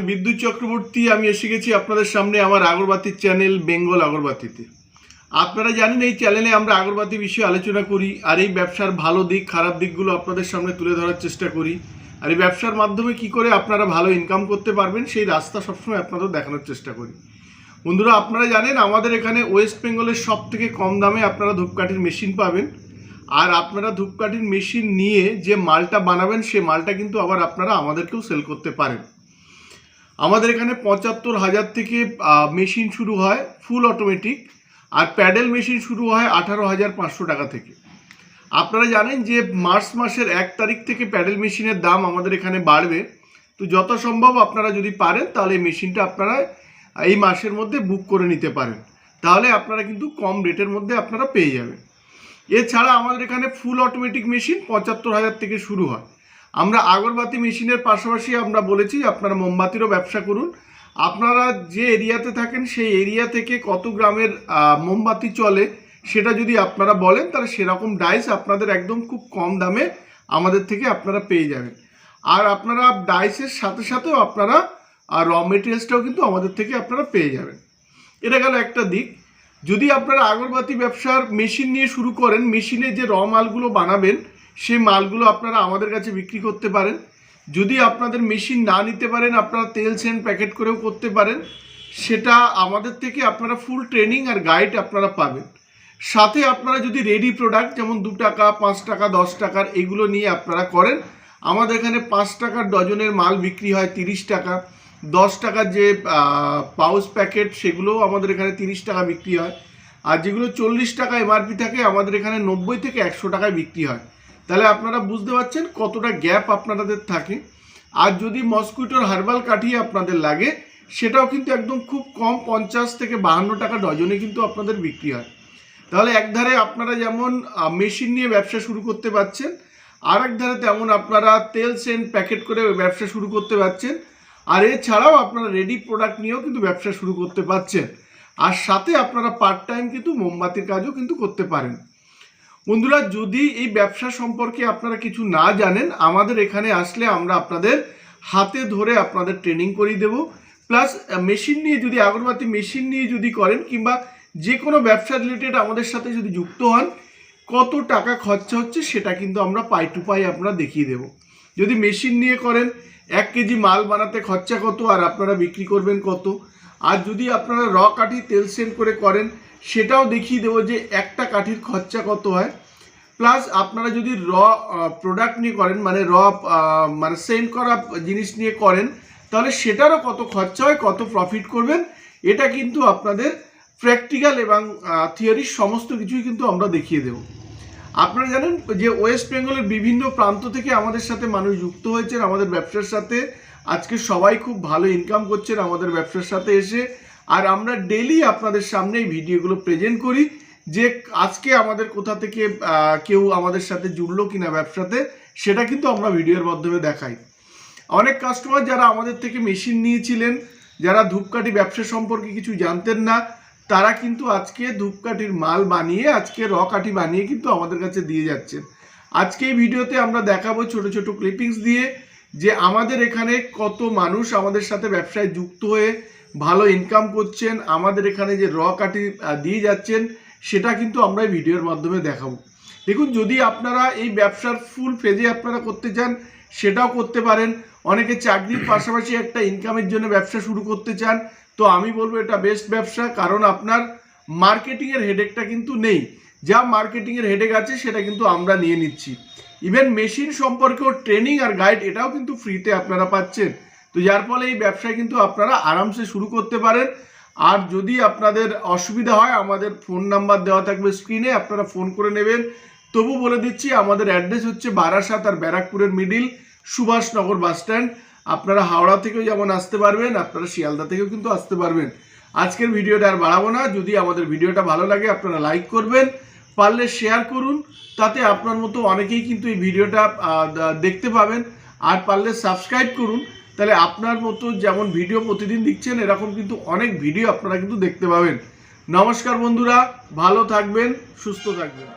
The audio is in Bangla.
বিদ্যুৎ চক্রবর্তী। আমি এসে গেছি আপনাদের সামনে আমার আগরবাতির চ্যানেল বেঙ্গল আগরবাতিতে। আপনারা জানেন এই চ্যানেলে আমরা আগরবাতি বিষয়ে আলোচনা করি আর এই ব্যবসার ভালো দিক খারাপ দিকগুলো আপনাদের সামনে তুলে ধরার চেষ্টা করি। আর এই ব্যবসার মাধ্যমে কি করে আপনারা ভালো ইনকাম করতে পারবেন সেই রাস্তা সবসময় আপনাদের দেখানোর চেষ্টা করি। বন্ধুরা, আপনারা জানেন আমাদের এখানে ওয়েস্ট বেঙ্গলের সব থেকে কম দামে আপনারা ধূপকাঠির মেশিন পাবেন। আর আপনারা ধূপকাঠির মেশিন নিয়ে যে মালটা বানাবেন সে মালটা কিন্তু আবার আপনারা আমাদেরকেও সেল করতে পারেন। আমাদের এখানে ৭৫,০০০ থেকে মেশিন শুরু হয় ফুল অটোমেটিক, আর প্যাডেল মেশিন শুরু হয় ১৮,৫০০ টাকা থেকে। আপনারা জানেন যে মার্চ মাসের ১ তারিখ থেকে প্যাডেল মেশিনের দাম আমাদের এখানে বাড়বে। তো যত সম্ভব আপনারা যদি পারেন তাহলে এই মেশিনটা আপনারা এই মাসের মধ্যে বুক করে নিতে পারেন, তাহলে আপনারা কিন্তু কম রেটের মধ্যে আপনারা পেয়ে যাবেন। এছাড়া আমাদের এখানে ফুল অটোমেটিক মেশিন ৭৫,০০০ থেকে শুরু হয়। আমরা আগরবাতি মেশিনের পাশাপাশি আমরা বলেছি আপনারা মোমবাতিরও ব্যবসা করুন। আপনারা যে এরিয়াতে থাকেন সেই এরিয়া থেকে কত গ্রামের মোমবাতি চলে সেটা যদি আপনারা বলেন তাহলে সেরকম ডাইস আপনাদের একদম খুব কম দামে আমাদের থেকে আপনারা পেয়ে যাবেন। আর আপনারা ডাইসের সাথে সাথেও আপনারা র মেটেরিয়ালসটাও কিন্তু আমাদের থেকে আপনারা পেয়ে যাবেন। এটা গেল একটা দিক। যদি আপনারা আগরবাতি ব্যবসার মেশিন নিয়ে শুরু করেন, মেশিনে যে র মালগুলো বানাবেন সেই মালগুলো আপনারা আমাদের কাছে বিক্রি করতে পারেন। যদি আপনাদের মেশিন না নিতে পারেন আপনারা তেল সেন্ট প্যাকেট করেও করতে পারেন। সেটা আমাদের থেকে আপনারা ফুল ট্রেনিং আর গাইড আপনারা পাবেন। সাথে আপনারা যদি রেডি প্রোডাক্ট যেমন ২ টাকা ৫ টাকা ১০ টাকার এগুলো নিয়ে আপনারা করেন, আমাদের এখানে ৫ টাকার ডজনের মাল বিক্রি হয় ৩০ টাকা। ১০ টাকার যে পাউচ প্যাকেট সেগুলোও আমাদের এখানে ৩০ টাকা বিক্রি হয়। আর যেগুলো ৪০ টাকা এমআরপি থাকে আমাদের এখানে ৯০ থেকে ১০০ টাকায় বিক্রি হয়। তাহলে আপনারা বুঝতে পারছেন কতটা গ্যাপ আপনাদের থাকে। আর যদি মসকুইটোর হার্বাল কাঠি আপনাদের লাগে সেটাও কিন্তু একদম খুব কম ৫০ থেকে ৫২ টাকা ডজনে কিন্তু আপনাদের বিক্রি হয়। তাহলে একধারে আপনারা যেমন মেশিন নিয়ে ব্যবসা শুরু করতে পারছেন, আর একধারে তেমন আপনারা তেল সেন্ট প্যাকেট করে ব্যবসা শুরু করতে পারছেন। আর এছাড়াও আপনারা রেডি প্রোডাক্ট নিয়েও কিন্তু ব্যবসা শুরু করতে পারছেন। আর সাথে আপনারা পার্ট টাইম কিন্তু মোমবাতির কাজও কিন্তু করতে পারেন। বন্ধুরা, যদি এই ব্যবসা সম্পর্কে আপনারা কিছু না জানেন, আমাদের এখানে আসলে আমরা আপনাদের হাতে ধরে আপনাদের ট্রেনিং করিয়ে দেব। প্লাস মেশিন নিয়ে যদি আগরবাতি মেশিন নিয়ে যদি করেন কিংবা যে কোনো ব্যবসা রিলেটেড আমাদের সাথে যদি যুক্ত হন, কত টাকা খরচা হচ্ছে সেটা কিন্তু আমরা পাই টু পাই আমরা দেখিয়ে দেব। যদি মেশিন নিয়ে করেন ১ কেজি মাল বানাতে খরচা কত আর আপনারা বিক্রি করবেন কত। আর যদি আপনারা র কাঠি তেল সেন্ট করে করেন সেটাও দেখিয়ে দেবো যে একটা কাঠির খরচা কত হয়। প্লাস আপনারা যদি র প্রোডাক্ট নিয়ে করেন মানে মানে সেন্ট করা জিনিস নিয়ে করেন তাহলে সেটারও কত খরচা হয়, কত প্রফিট করবেন, এটা কিন্তু আপনাদের প্র্যাকটিক্যাল এবং থিওরির সমস্ত কিছুই কিন্তু আমরা দেখিয়ে দেব। আপনারা জানেন যে ওয়েস্ট বেঙ্গলের বিভিন্ন প্রান্ত থেকে আমাদের সাথে মানুষ যুক্ত হয়েছেন আমাদের ব্যবসার সাথে। আজকে সবাই খুব ভালো ইনকাম করছেন আমাদের ব্যবসার সাথে এসে। আর আমরা ডেলি আপনাদের সামনে এই ভিডিওগুলো প্রেজেন্ট করি যে আজকে আমাদের কোথা থেকে কেউ আমাদের সাথে জুড়লো কিনা ব্যবসাতে, সেটা কিন্তু আমরা ভিডিওর মাধ্যমে দেখাই। অনেক কাস্টমার যারা আমাদের থেকে মেশিন নিয়েছিলেন, যারা ধূপকাঠি ব্যবসা সম্পর্কে কিছু জানতেন না, তারা কিন্তু আজকে ধূপকাঠির মাল বানিয়ে আজকে র কাঠি বানিয়ে কিন্তু আমাদের কাছে দিয়ে যাচ্ছেন। আজকে এই ভিডিওতে আমরা দেখাবো ছোট ছোট ক্লিপিংস দিয়ে যে আমাদের এখানে কত মানুষ আমাদের সাথে ব্যবসায় যুক্ত হয়ে ভালো ইনকাম করছেন, আমাদের এখানে যে র কাঠি দিয়ে যাচ্ছেন সেটা কিন্তু আমরা এই ভিডিওর মাধ্যমে দেখাবো। দেখুন, যদি আপনারা এই ব্যবসার ফুল ফেজে আপনারা করতে চান সেটাও করতে পারেন। অনেকে চাকরির পাশাপাশি একটা ইনকামের জন্য ব্যবসা শুরু করতে চান, তো আমি বলবো এটা বেস্ট ব্যবসা। কারণ আপনার মার্কেটিংয়ের হেডেকটা কিন্তু নেই। যা মার্কেটিংয়ের হেডেক আছে সেটা কিন্তু আমরা নিয়ে নিচ্ছি। ইভেন মেশিন সম্পর্কেও ট্রেনিং আর গাইড এটাও কিন্তু ফ্রিতে আপনারা পাচ্ছেন। তো যার ফলে এই ব্যবসায় কিন্তু আপনারা আরামসে শুরু করতে পারেন। আর যদি আপনাদের অসুবিধা হয় আমাদের ফোন নাম্বার দেওয়া থাকবে স্ক্রিনে, আপনারা ফোন করে নেবেন। তবু বলে দিচ্ছি আমাদের অ্যাড্রেস হচ্ছে বারাসাত আর ব্যারাকপুরের মিডিল সুভাষনগর বাস স্ট্যান্ড। আপনারা হাওড়া থেকেও যেমন আসতে পারবেন, আপনারা শিয়ালদা থেকেও কিন্তু আসতে পারবেন। আজকের ভিডিওটা আর বাড়াবো না। যদি আমাদের ভিডিওটা ভালো লাগে আপনারা লাইক করবেন, পারলে শেয়ার করুন, তাতে আপনার মতো অনেকেই কিন্তু এই ভিডিওটা দেখতে পাবেন। আর পারলে সাবস্ক্রাইব করুন, তাহলে আপনার মতো যেমন ভিডিও প্রতিদিন দেখছেন এরকম কিন্তু অনেক ভিডিও আপনারা কিন্তু দেখতে পাবেন। নমস্কার বন্ধুরা, ভালো থাকবেন, সুস্থ থাকবেন।